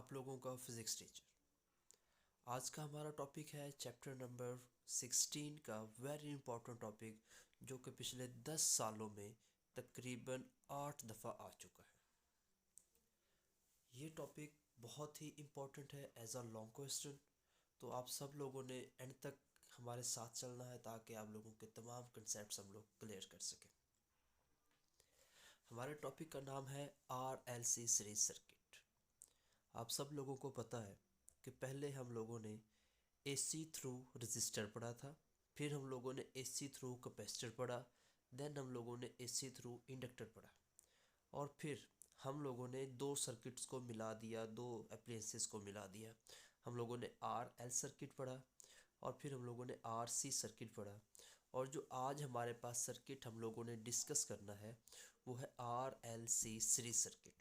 आप लोगों का फिज़िक्स टीचर। आज का हमारा टॉपिक है चैप्टर नंबर 16 का वेरी इंपॉर्टेंट टॉपिक, जो कि पिछले 10 सालों में तकरीबन 8 दफ़ा आ चुका है। ये टॉपिक बहुत ही इम्पॉर्टेंट है एज अ लॉन्ग क्वेश्चन, तो आप सब लोगों ने एंड तक हमारे साथ चलना है ताकि आप लोगों के तमाम कंसेप्ट हम लोग क्लियर कर सकें। हमारे टॉपिक का नाम है RLC सीरीज सर्किट। आप सब लोगों को पता है कि पहले हम लोगों ने AC थ्रू रजिस्टर पढ़ा था, फिर हम लोगों ने AC थ्रू कैपेसिटर पढ़ा, देन हम लोगों ने AC थ्रू इंडक्टर पढ़ा, और फिर हम लोगों ने दो सर्किट्स को मिला दिया, दो अप्लायंसेस को मिला दिया। हम लोगों ने RL सर्किट पढ़ा और फिर हम लोगों ने RC सर्किट पढ़ा, और जो आज हमारे पास सर्किट हम लोगों ने डिस्कस करना है वो है RLC सीरीज सर्किट।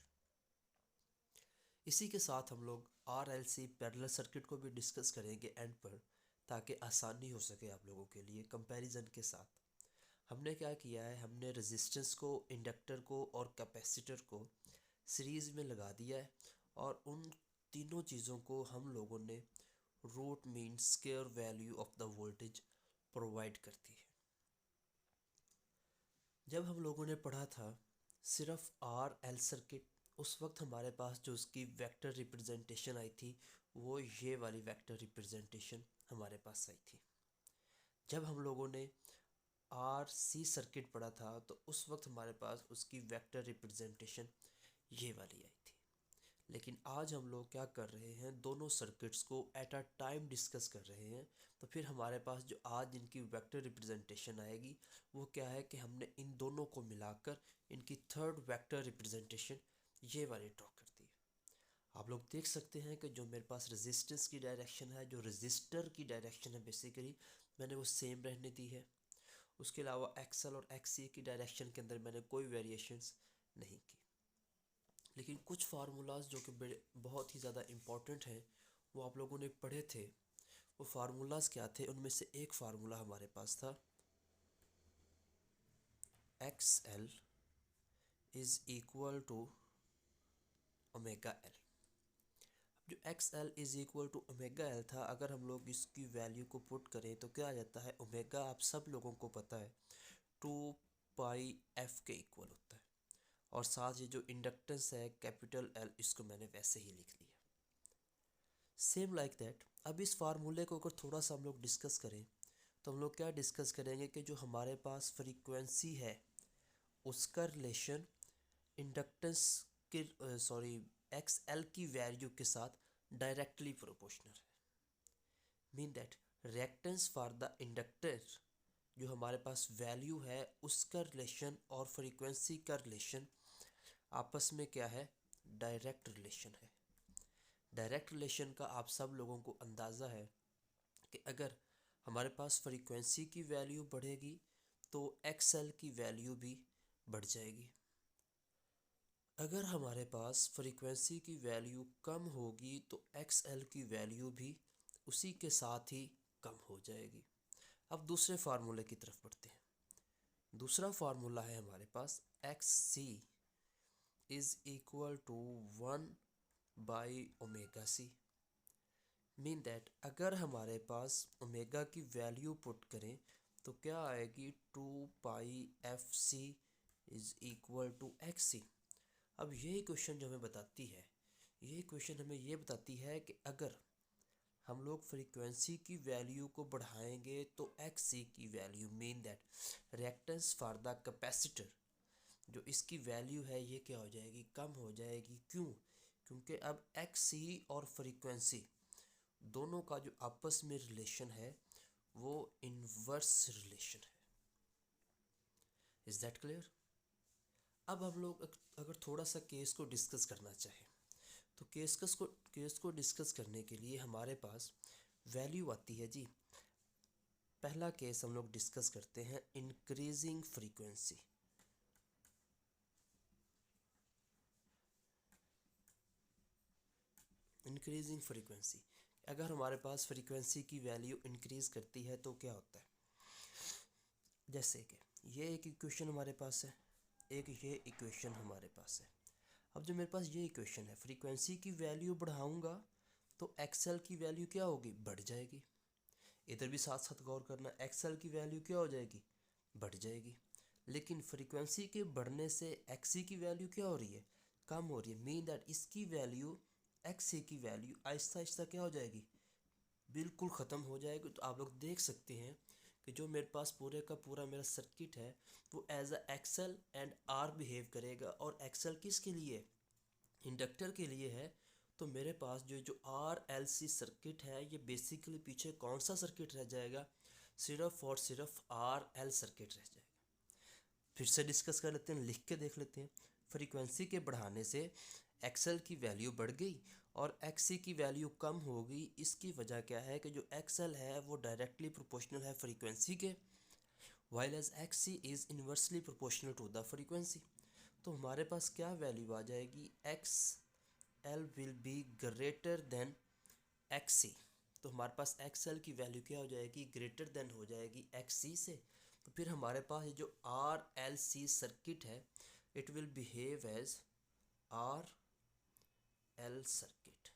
इसी के साथ हम लोग RLC पैरेलल सर्किट को भी डिस्कस करेंगे एंड पर, ताकि आसानी हो सके आप लोगों के लिए कंपैरिजन के साथ। हमने क्या किया है, हमने रेजिस्टेंस को, इंडक्टर को और कैपेसिटर को सीरीज़ में लगा दिया है, और उन तीनों चीज़ों को हम लोगों ने root mean square value of the voltage provide करती है। जब हम लोगों ने पढ़ा था सिर्फ RL सर्किट, उस वक्त हमारे पास जो उसकी वेक्टर रिप्रेजेंटेशन आई थी वो ये वाली वेक्टर रिप्रेजेंटेशन हमारे पास आई थी। जब हम लोगों ने RC सर्किट पढ़ा था तो उस वक्त हमारे पास उसकी वेक्टर रिप्रेजेंटेशन ये वाली आई थी। लेकिन आज हम लोग क्या कर रहे हैं, दोनों सर्किट्स को एट अ टाइम डिस्कस कर रहे हैं। तो फिर हमारे पास जो आज इनकी वेक्टर रिप्रेजेंटेशन आएगी वो क्या है कि हमने इन दोनों को मिलाकर इनकी थर्ड वेक्टर रिप्रेजेंटेशन ये वाली ड्रॉ कर दी है। आप लोग देख सकते हैं कि जो मेरे पास रेजिस्टेंस की डायरेक्शन है, जो रजिस्टर की डायरेक्शन है, बेसिकली मैंने वो सेम रहने दी है। उसके अलावा XL और XC की डायरेक्शन के अंदर मैंने कोई वेरिएशंस नहीं की। लेकिन कुछ फार्मूलाज जो कि बड़े बहुत ही ज़्यादा इम्पॉर्टेंट हैं वो आप लोगों ने पढ़े थे। वो फार्मूलाज क्या थे, उनमें से एक फार्मूला हमारे पास था XL is equal to omega L. जो XL is equal to omega L था, अगर हम लोग इसकी वैल्यू को पुट करें तो क्या आ जाता है, ओमेगा आप सब लोगों को पता है 2πf के इक्वल होता है, और साथ ये जो इंडक्टेंस है कैपिटल L, इसको मैंने वैसे ही लिख लिया। सेम लाइक दैट, अब इस फार्मूले को अगर थोड़ा सा हम लोग डिस्कस करें तो हम लोग क्या डिस्कस करेंगे कि जो हमारे पास फ्रीक्वेंसी है उसका रिलेशन इंडक्टेंस के XL की वैल्यू के साथ डायरेक्टली प्रोपोर्शनल है। Mean that reactance for the inductor, जो हमारे पास वैल्यू है उसका रिलेशन और फ्रीक्वेंसी का रिलेशन आपस में क्या है, डायरेक्ट रिलेशन है। डायरेक्ट रिलेशन का आप सब लोगों को अंदाज़ा है कि अगर हमारे पास फ्रीक्वेंसी की वैल्यू बढ़ेगी तो XL की वैल्यू भी बढ़ जाएगी। अगर हमारे पास फ्रीक्वेंसी की वैल्यू कम होगी तो XL की वैल्यू भी उसी के साथ ही कम हो जाएगी। अब दूसरे फार्मूले की तरफ बढ़ते हैं। दूसरा फार्मूला है हमारे पास XC इज़ इक्वल टू 1/ओमेगा C। मीन दैट अगर हमारे पास ओमेगा की वैल्यू पुट करें तो क्या आएगी, 2πfc is equal to XC। अब ये क्वेश्चन जो हमें बताती है, ये क्वेश्चन हमें ये बताती है कि अगर हम लोग फ्रीक्वेंसी की वैल्यू को बढ़ाएंगे तो XC की value, mean that reactance for the capacitor, जो इसकी वैल्यू है ये क्या हो जाएगी, कम हो जाएगी। क्यों? क्योंकि अब XC और फ्रीक्वेंसी दोनों का जो आपस में रिलेशन है वो इनवर्स रिलेशन है। Is that clear? अब हम लोग अगर थोड़ा सा केस को डिस्कस करना चाहें तो केस को डिस्कस करने के लिए हमारे पास वैल्यू आती है जी। पहला केस हम लोग डिस्कस करते हैं इंक्रीजिंग फ्रीक्वेंसी। इंक्रीजिंग फ्रीक्वेंसी, अगर हमारे पास फ्रीक्वेंसी की वैल्यू इंक्रीज़ करती है तो क्या होता है, जैसे कि ये एक इक्वेशन हमारे पास है, एक ये इक्वेशन हमारे पास है। अब जो मेरे पास ये इक्वेशन है, फ्रीक्वेंसी की वैल्यू बढ़ाऊंगा तो एक्सएल की वैल्यू क्या होगी, बढ़ जाएगी। इधर भी साथ साथ गौर करना, एक्सएल की वैल्यू क्या हो जाएगी, बढ़ जाएगी। लेकिन फ्रीक्वेंसी के बढ़ने से एक्सी की वैल्यू क्या हो रही है, कम हो रही है। मीन दैट इसकी वैल्यू, एक्सी की वैल्यू आहिस्ता आहिस्ता क्या हो जाएगी, बिल्कुल ख़त्म हो जाएगी। तो आप लोग देख सकते हैं कि जो मेरे पास पूरे का पूरा मेरा सर्किट है वो as a XL and R behave करेगा। और एक्सएल किसके लिए, इंडक्टर के लिए है। तो मेरे पास जो जो आर एल सी सर्किट है ये बेसिकली पीछे कौन सा सर्किट रह जाएगा, सिर्फ और सिर्फ आर एल सर्किट रह जाएगा। फिर से डिस्कस कर लेते हैं, लिख के देख लेते हैं। फ्रीक्वेंसी के बढ़ाने से एक्सएल की वैल्यू बढ़ गई और एक्सी की वैल्यू कम हो गई। इसकी वजह क्या है कि जो एक्सएल है वो डायरेक्टली प्रोपोर्शनल है फ्रीक्वेंसी के, while as XC is inversely proportional to the frequency. तो हमारे पास क्या वैल्यू आ जाएगी, X L will be greater than XC. तो हमारे पास एक्स एल की वैल्यू क्या हो जाएगी, ग्रेटर देन हो जाएगी एक्स सी से। तो फिर हमारे पास ये जो आर एल सी सर्किट है it will behave as R L circuit.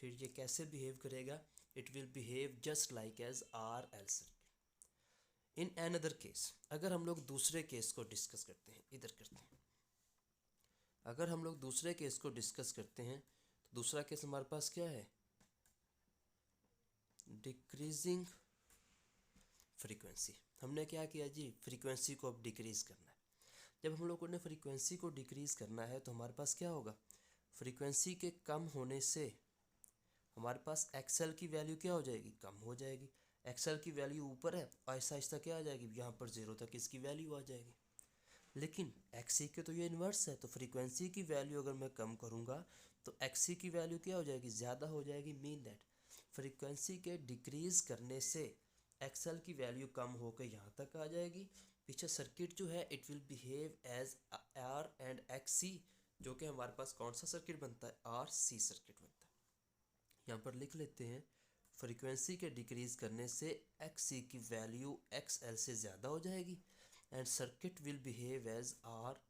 फिर ये कैसे बिहेव करेगा, it will behave just like as R L circuit. In another case, अगर हम लोग दूसरे केस को डिस्कस करते हैं, इधर करते हैं, अगर हम लोग दूसरे केस को डिस्कस करते हैं तो दूसरा केस हमारे पास क्या है, डिक्रीजिंग फ्रीक्वेंसी। हमने क्या किया जी, फ्रीक्वेंसी को अब डिक्रीज़ करना है। जब हम लोगों ने फ्रीक्वेंसी को डिक्रीज़ करना है तो हमारे पास क्या होगा, फ्रीक्वेंसी के कम होने से हमारे पास एक्सएल की वैल्यू क्या हो जाएगी, कम हो जाएगी। एक्सएल की वैल्यू ऊपर है, आहिस्ता आहिस्ता क्या आ जाएगी, यहाँ पर ज़ीरो तक इसकी वैल्यू आ जाएगी। लेकिन एक्सी के तो ये इन्वर्स है, तो फ्रीक्वेंसी की वैल्यू अगर मैं कम करूँगा तो एक्सी की वैल्यू क्या हो जाएगी, ज़्यादा हो जाएगी। मीन दैट फ्रीक्वेंसी के डिक्रीज़ करने से एक्सएल की वैल्यू कम होकर यहाँ तक आ जाएगी। पीछे सर्किट जो है it will behave as R and X C, जो कि हमारे पास कौन सा सर्किट बनता है, आर सी सर्किट बनता है। यहाँ पर लिख लेते हैं, फ्रीक्वेंसी के डिक्रीज़ करने से एक्स सी की वैल्यू एक्स एल से ज़्यादा हो जाएगी and circuit will behave as R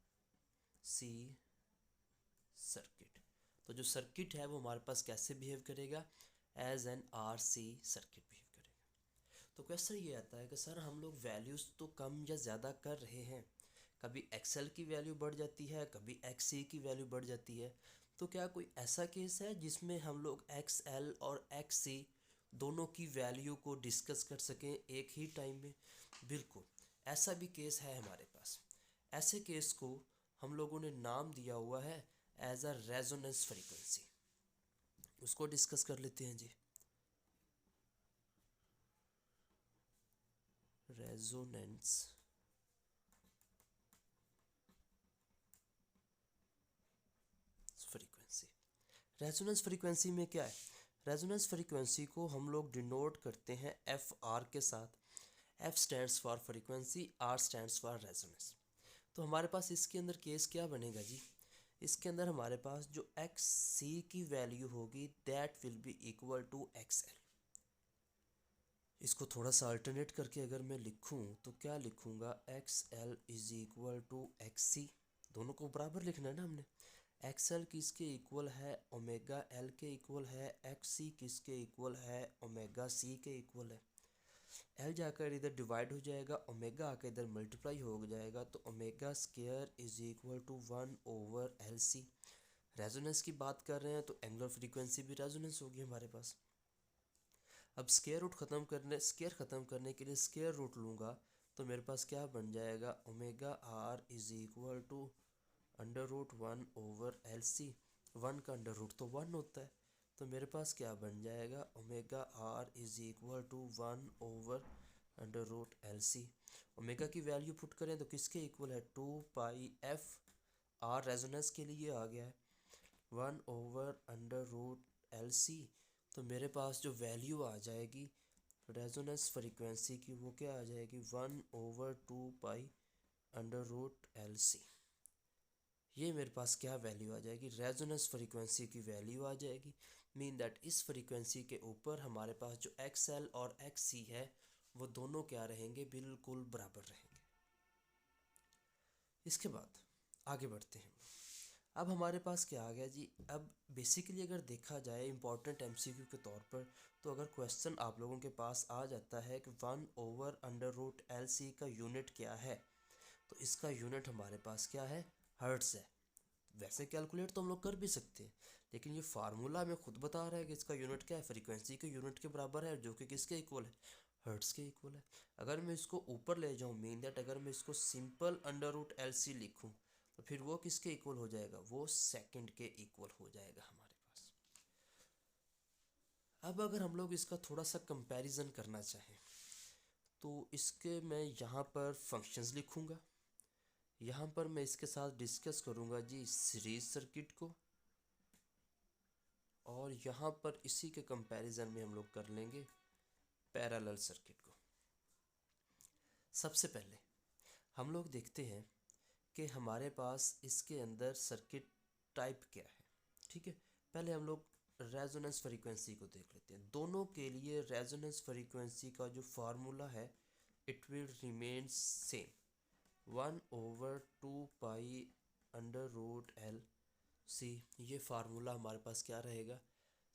C circuit. तो जो सर्किट है वो हमारे पास कैसे बिहेव करेगा, as an R C circuit behave करेगा। तो क्वेश्चन ये आता है कि सर हम लोग वैल्यूज़ तो कम या ज़्यादा कर रहे हैं, कभी एक्सएल की वैल्यू बढ़ जाती है, कभी एक्स सी की वैल्यू बढ़ जाती है। तो क्या कोई ऐसा केस है जिसमें हम लोग एक्स एल और एक्स सी दोनों की वैल्यू को डिस्कस कर सकें एक ही टाइम में? बिल्कुल, ऐसा भी केस है हमारे पास। ऐसे केस को हम लोगों ने नाम दिया हुआ है एज अ रेजोनेंस फ्रीक्वेंसी। उसको डिस्कस कर लेते हैं जी। रेजोनेंस फ्रीक्वेंसी, रेजोनेंस फ्रीक्वेंसी में क्या है, रेजोनेंस फ्रीक्वेंसी को हम लोग डिनोट करते हैं एफ आर के साथ। F stands for frequency, R stands for resonance. तो हमारे पास इसके अंदर केस क्या बनेगा जी, इसके अंदर हमारे पास जो एक्स सी की वैल्यू होगी that will be equal to X L. इसको थोड़ा सा अल्टरनेट करके अगर मैं लिखूं तो क्या लिखूंगा, X L is equal to X C. दोनों को बराबर लिखना है ना हमने। एक्स एल किसके इक्वल है, ओमेगा एल के इक्वल है। एक्स सी किसके इक्वल है, ओमेगा सी के इक्वल है। एल जाकर इधर डिवाइड हो जाएगा, ओमेगा आकर इधर मल्टीप्लाई हो जाएगा, तो omega square is equal to 1/LC। Resonance की बात कर रहे हैं तो एंगुलर फ्रीक्वेंसी भी रेजोनेंस होगी हमारे पास। अब स्क्वायर ख़त्म करने के लिए स्क्वायर रूट लूँगा तो मेरे पास क्या बन जाएगा, omega R is equal to √1/LC। 1 का अंडर रूट तो 1 होता है, तो मेरे पास क्या बन जाएगा, omega R is equal to 1/√LC। Omega की वैल्यू पुट करें तो किसके इक्वल है, 2πf। आर रेजोनेंस के लिए आ गया है 1/√LC। तो मेरे पास जो वैल्यू आ जाएगी रेजोनेंस फ्रीक्वेंसी की वो क्या आ जाएगी, 1/2π√LC। ये मेरे पास क्या वैल्यू आ जाएगी, रेजोनेंस फ्रीक्वेंसी की वैल्यू आ जाएगी। मीन दैट इस फ्रीक्वेंसी के ऊपर हमारे पास जो एक्स एल और एक्स सी है वो दोनों क्या रहेंगे, बिल्कुल बराबर रहेंगे। इसके बाद आगे बढ़ते हैं। अब हमारे पास क्या आ गया जी, अब बेसिकली अगर देखा जाए इम्पॉर्टेंट एमसीक्यू के तौर पर, तो अगर क्वेश्चन आप लोगों के पास आ जाता है कि 1/√LC का यूनिट क्या है, तो इसका यूनिट हमारे पास क्या है, हर्ट्स है। वैसे कैलकुलेट तो हम लोग कर भी सकते हैं, लेकिन ये फार्मूला हमें खुद बता रहा है कि इसका यूनिट क्या है, फ्रीक्वेंसी के यूनिट के बराबर है, जो कि किसके इक्वल है, हर्ट्स के इक्वल है। अगर मैं इसको ऊपर ले जाऊँ, मीन दैट अगर मैं इसको सिंपल √LC लिखूँ, तो फिर वो किसके इक्वल हो जाएगा, वो सेकंड के इक्वल हो जाएगा हमारे पास। अब अगर हम लोग इसका थोड़ा सा कंपैरिजन करना चाहें, तो इसके मैं यहाँ पर फंक्शंस लिखूँगा, यहाँ पर मैं इसके साथ डिस्कस करूँगा जी सीरीज सर्किट को, और यहाँ पर इसी के कंपैरिजन में हम लोग कर लेंगे पैरेलल सर्किट को। सबसे पहले हम लोग देखते हैं कि हमारे पास इसके अंदर सर्किट टाइप क्या है। ठीक है, पहले हम लोग रेजोनेंस फ्रीक्वेंसी को देख लेते हैं। दोनों के लिए रेजोनेंस फ्रीक्वेंसी का जो फार्मूला है, it will remain same, 1/2π√LC। ये फार्मूला हमारे पास क्या रहेगा,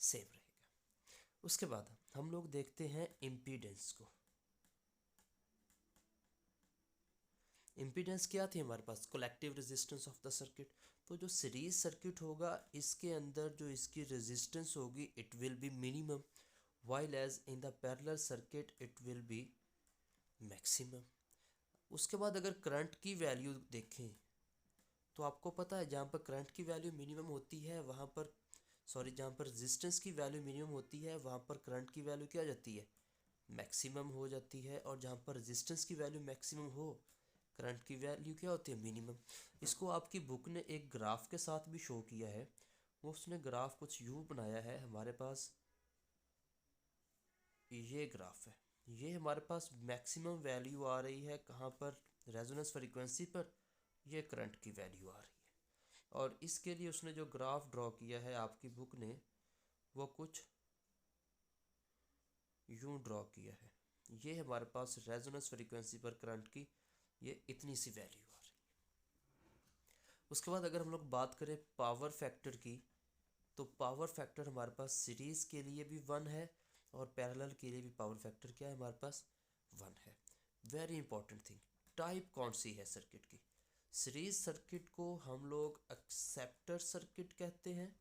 सेम रहेगा। उसके बाद हम लोग देखते हैं इम्पीडेंस को। इम्पीडेंस क्या थी हमारे पास, collective resistance of the circuit. तो जो सीरीज सर्किट होगा, इसके अंदर जो इसकी रेजिस्टेंस होगी, it will be minimum, while as in the parallel circuit it will be maximum. उसके बाद अगर करंट की वैल्यू देखें, तो आपको पता है जहाँ पर करंट की वैल्यू मिनिमम होती है वहाँ पर, सॉरी, जहाँ पर रेजिस्टेंस की वैल्यू मिनिमम होती है वहाँ पर करंट की वैल्यू क्या हो जाती है, मैक्सिमम हो जाती है। और जहाँ पर रेजिस्टेंस की वैल्यू मैक्सिमम हो, करंट की वैल्यू क्या होती है, मिनिमम। इसको आपकी बुक ने एक ग्राफ के साथ भी शो किया है। वो उसने ग्राफ कुछ यूँ बनाया है, हमारे पास ये ग्राफ है, ये हमारे पास मैक्सिमम वैल्यू आ रही है कहाँ पर, रेजोनेंस फ्रीक्वेंसी पर, ये करंट की वैल्यू आ रही है। और इसके लिए उसने जो ग्राफ ड्रॉ किया है आपकी बुक ने, वो कुछ यूँ ड्रॉ किया है। ये हमारे पास रेजोनेंस फ्रीक्वेंसी पर करंट की ये इतनी सी वैल्यू आ रही है। उसके बाद अगर हम लोग बात करें पावर फैक्टर की, तो पावर फैक्टर हमारे पास सीरीज़ के लिए भी 1 है और पैरेलल के लिए भी पावर फैक्टर क्या है हमारे पास, 1 है। वेरी इंपॉर्टेंट थिंग, टाइप कौन सी है सर्किट की, सीरीज सर्किट को हम लोग एक्सेप्टर सर्किट कहते हैं,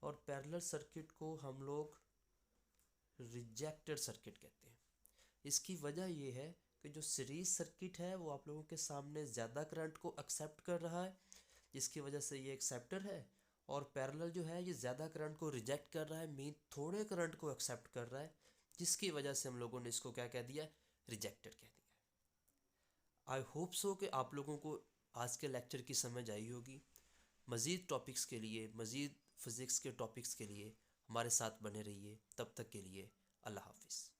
और पैरेलल सर्किट को हम लोग रिजेक्टर सर्किट कहते हैं। इसकी वजह ये है कि जो सीरीज सर्किट है वो आप लोगों के सामने ज़्यादा करंट को एक्सेप्ट कर रहा है, जिसकी वजह से ये एक्सेप्टर है, और पैरेलल जो है ये ज़्यादा करंट को रिजेक्ट कर रहा है, मीन थोड़े करंट को एक्सेप्ट कर रहा है, जिसकी वजह से हम लोगों ने इसको क्या कह दिया, रिजेक्टर कह दिया। आई होप सो कि आप लोगों को आज के लेक्चर की समझ आई होगी। मज़ीद टॉपिक्स के लिए, मज़ीद फ़िज़िक्स के टॉपिक्स के लिए हमारे साथ बने रहिए। तब तक के लिए अल्लाह हाफिज़।